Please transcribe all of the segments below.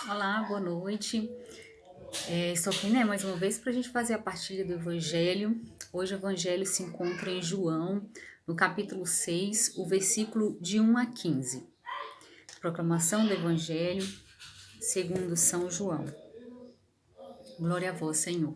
Olá, boa noite. Estou aqui, né, mais uma vez para a gente fazer a partilha do Evangelho. Hoje o Evangelho se encontra em João, no capítulo 6, o versículo de 1 a 15. Proclamação do Evangelho segundo São João. Glória a vós, Senhor.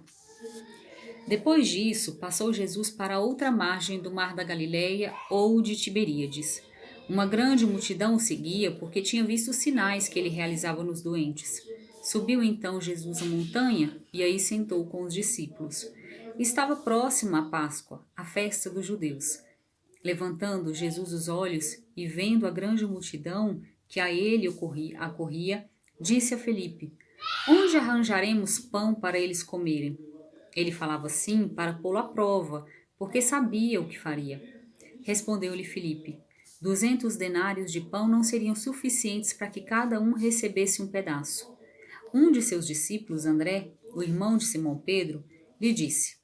Depois disso, passou Jesus para outra margem do mar da Galileia ou de Tiberíades. Uma grande multidão o seguia porque tinha visto os sinais que ele realizava nos doentes. Subiu então Jesus a montanha e aí sentou com os discípulos. Estava próxima a Páscoa, a festa dos judeus. Levantando Jesus os olhos e vendo a grande multidão que a ele acorria, disse a Felipe: Onde arranjaremos pão para eles comerem? Ele falava assim para pô-lo à prova, porque sabia o que faria. Respondeu-lhe Filipe: 200 denários de pão não seriam suficientes para que cada um recebesse um pedaço. Um de seus discípulos, André, o irmão de Simão Pedro, lhe disse: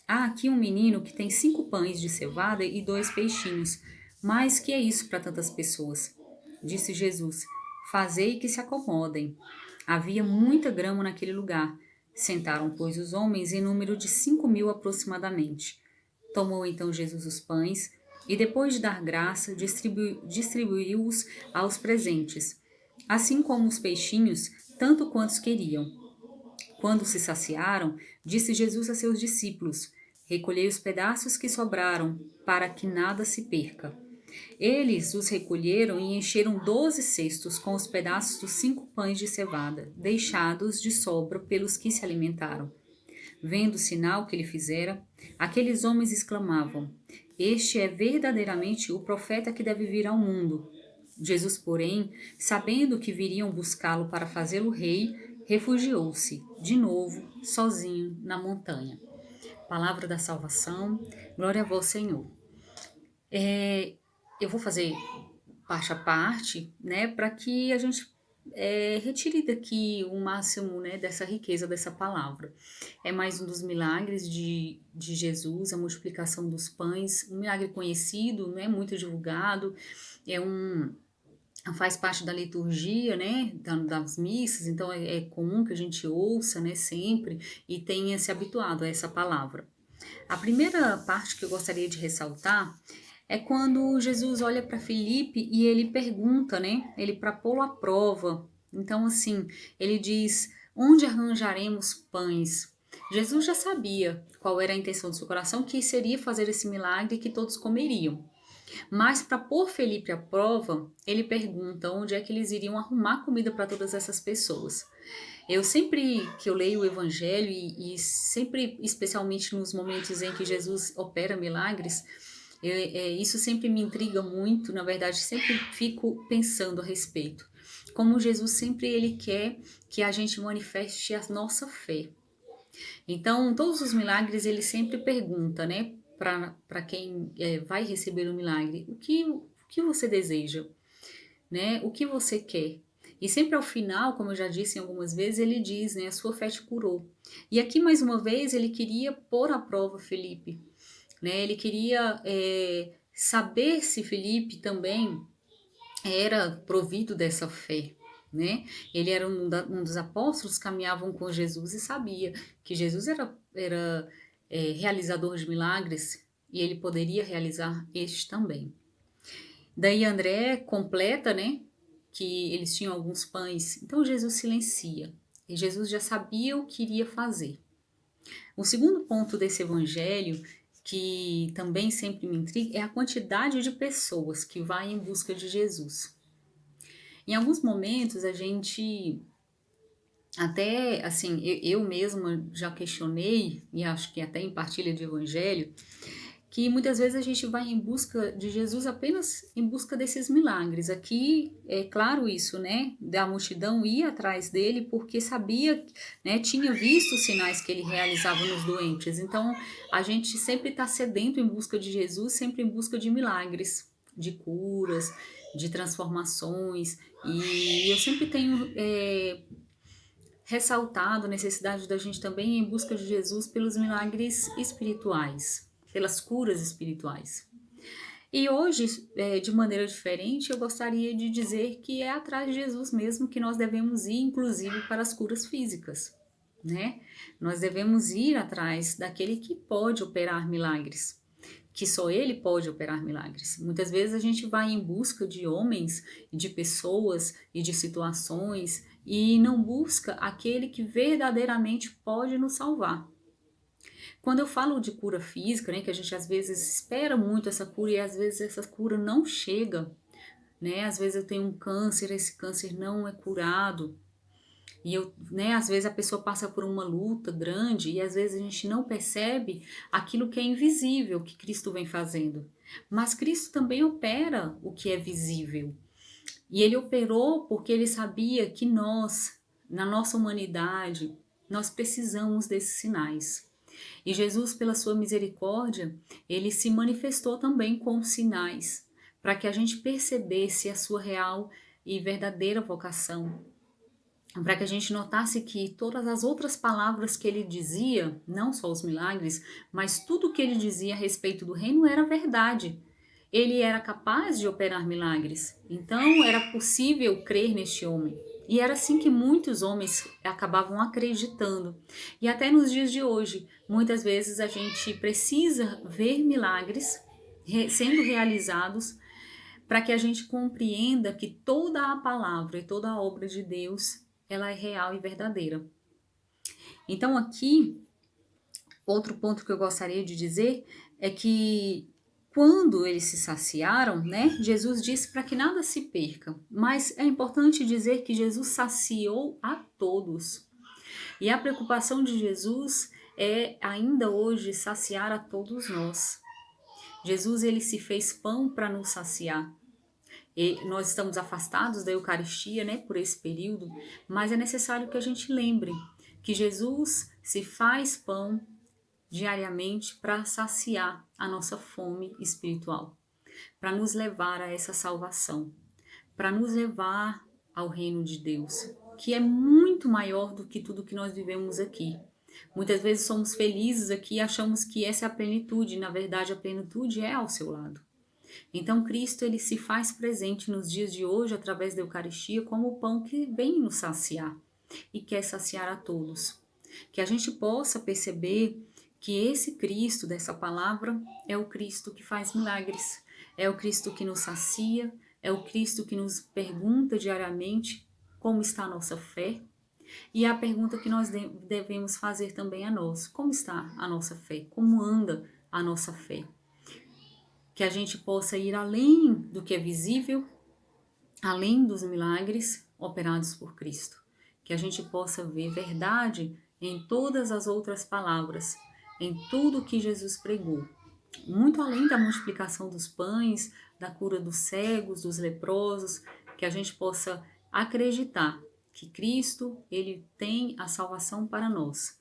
Há aqui um menino que tem 5 pães de cevada e 2 peixinhos. Mas que é isso para tantas pessoas? Disse Jesus: Fazei que se acomodem. Havia muita grama naquele lugar. Sentaram, pois, os homens em número de 5.000 aproximadamente. Tomou então Jesus os pães e, depois de dar graça, distribuiu-os aos presentes, assim como os peixinhos, tanto quantos queriam. Quando se saciaram, disse Jesus a seus discípulos: Recolhei os pedaços que sobraram, para que nada se perca. Eles os recolheram e encheram 12 cestos com os pedaços dos 5 pães de cevada, deixados de sobra pelos que se alimentaram. Vendo o sinal que ele fizera, aqueles homens exclamavam: Este é verdadeiramente o profeta que deve vir ao mundo. Jesus, porém, sabendo que viriam buscá-lo para fazê-lo rei, refugiou-se, de novo, sozinho na montanha. Palavra da salvação, glória a vós, Senhor. Eu vou fazer parte a parte, né, para que a gente retire daqui o máximo, né, dessa riqueza dessa palavra. É mais um dos milagres de Jesus, a multiplicação dos pães, um milagre conhecido, né, muito divulgado, faz parte da liturgia, né, das missas, então é comum que a gente ouça, né, sempre, e tenha se habituado a essa palavra. A primeira parte que eu gostaria de ressaltar é quando Jesus olha para Filipe e ele pergunta, né? Ele para pô-lo à prova. Então, assim, ele diz: Onde arranjaremos pães? Jesus já sabia qual era a intenção do seu coração, que seria fazer esse milagre que todos comeriam. Mas para pôr Felipe à prova, ele pergunta onde é que eles iriam arrumar comida para todas essas pessoas. Eu sempre que eu leio o Evangelho e sempre, especialmente nos momentos em que Jesus opera milagres, isso sempre me intriga muito. Na verdade, sempre fico pensando a respeito. Como Jesus sempre ele quer que a gente manifeste a nossa fé. Então, todos os milagres ele sempre pergunta, né, para quem vai receber o milagre, o que você deseja, né? O que você quer? E sempre ao final, como eu já disse algumas vezes, ele diz, né, a sua fé te curou. E aqui mais uma vez ele queria pôr à prova Felipe, né? Ele queria saber se Felipe também era provido dessa fé, né? Ele era um dos apóstolos que caminhavam com Jesus e sabia que Jesus era realizador de milagres e ele poderia realizar este também. Daí André completa, né, que eles tinham alguns pães. Então Jesus silencia. E Jesus já sabia o que iria fazer. O segundo ponto desse evangelho, que também sempre me intriga, é a quantidade de pessoas que vai em busca de Jesus. Em alguns momentos a gente até, assim, eu mesma já questionei, e acho que até em partilha de evangelho, que muitas vezes a gente vai em busca de Jesus apenas em busca desses milagres. Aqui é claro isso, né? Da multidão ir atrás dele porque sabia, né? Tinha visto os sinais que ele realizava nos doentes. Então a gente sempre está sedento em busca de Jesus, sempre em busca de milagres, de curas, de transformações. E eu sempre tenho ressaltado a necessidade da gente também ir em busca de Jesus pelos milagres espirituais, pelas curas espirituais. E hoje, de maneira diferente, eu gostaria de dizer que é atrás de Jesus mesmo que nós devemos ir, inclusive para as curas físicas, né? Nós devemos ir atrás daquele que pode operar milagres, que só ele pode operar milagres. Muitas vezes a gente vai em busca de homens, de pessoas e de situações e não busca aquele que verdadeiramente pode nos salvar. Quando eu falo de cura física, né, que a gente às vezes espera muito essa cura e às vezes essa cura não chega, né? Às vezes eu tenho um câncer, esse câncer não é curado. E eu, né, às vezes a pessoa passa por uma luta grande e às vezes a gente não percebe aquilo que é invisível que Cristo vem fazendo. Mas Cristo também opera o que é visível. E ele operou porque ele sabia que nós, na nossa humanidade, nós precisamos desses sinais. E Jesus, pela sua misericórdia, ele se manifestou também com sinais, para que a gente percebesse a sua real e verdadeira vocação, para que a gente notasse que todas as outras palavras que ele dizia, não só os milagres, mas tudo que ele dizia a respeito do reino era verdade. Ele era capaz de operar milagres, então era possível crer neste homem. E era assim que muitos homens acabavam acreditando. E até nos dias de hoje, muitas vezes a gente precisa ver milagres sendo realizados para que a gente compreenda que toda a palavra e toda a obra de Deus, ela é real e verdadeira. Então aqui, outro ponto que eu gostaria de dizer é que quando eles se saciaram, né, Jesus disse para que nada se perca, mas é importante dizer que Jesus saciou a todos. E a preocupação de Jesus é ainda hoje saciar a todos nós. Jesus ele se fez pão para nos saciar. E nós estamos afastados da Eucaristia, né, por esse período, mas é necessário que a gente lembre que Jesus se faz pão diariamente para saciar a nossa fome espiritual, para nos levar a essa salvação, para nos levar ao reino de Deus, que é muito maior do que tudo que nós vivemos aqui. Muitas vezes somos felizes aqui e achamos que essa é a plenitude, e na verdade a plenitude é ao seu lado. Então Cristo ele se faz presente nos dias de hoje através da Eucaristia como o pão que vem nos saciar e quer saciar a todos. Que a gente possa perceber que esse Cristo dessa palavra é o Cristo que faz milagres, é o Cristo que nos sacia, é o Cristo que nos pergunta diariamente como está a nossa fé. E é a pergunta que nós devemos fazer também a nós: como está a nossa fé? Como anda a nossa fé? Que a gente possa ir além do que é visível, além dos milagres operados por Cristo. Que a gente possa ver verdade em todas as outras palavras, em tudo que Jesus pregou. Muito além da multiplicação dos pães, da cura dos cegos, dos leprosos, que a gente possa acreditar que Cristo, ele tem a salvação para nós.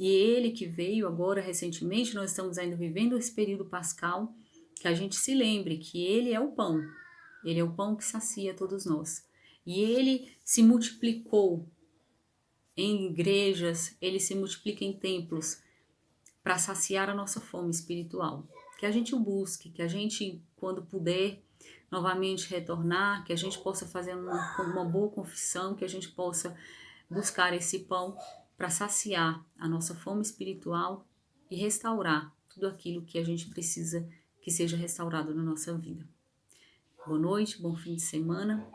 E ele que veio agora recentemente, nós estamos ainda vivendo esse período pascal, que a gente se lembre que ele é o pão. Ele é o pão que sacia todos nós. E ele se multiplicou em igrejas, ele se multiplica em templos para saciar a nossa fome espiritual. Que a gente o busque, que a gente, quando puder, novamente retornar, que a gente possa fazer uma boa confissão, que a gente possa buscar esse pão para saciar a nossa fome espiritual e restaurar tudo aquilo que a gente precisa que seja restaurado na nossa vida. Boa noite, bom fim de semana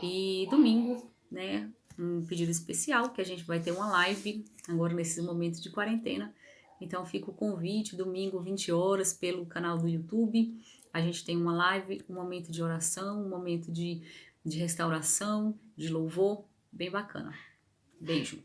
e domingo, né, um pedido especial que a gente vai ter uma live agora nesses momentos de quarentena. Então fica o convite, domingo 20 horas pelo canal do YouTube. A gente tem uma live, um momento de oração, um momento de restauração, de louvor, bem bacana. Beijo!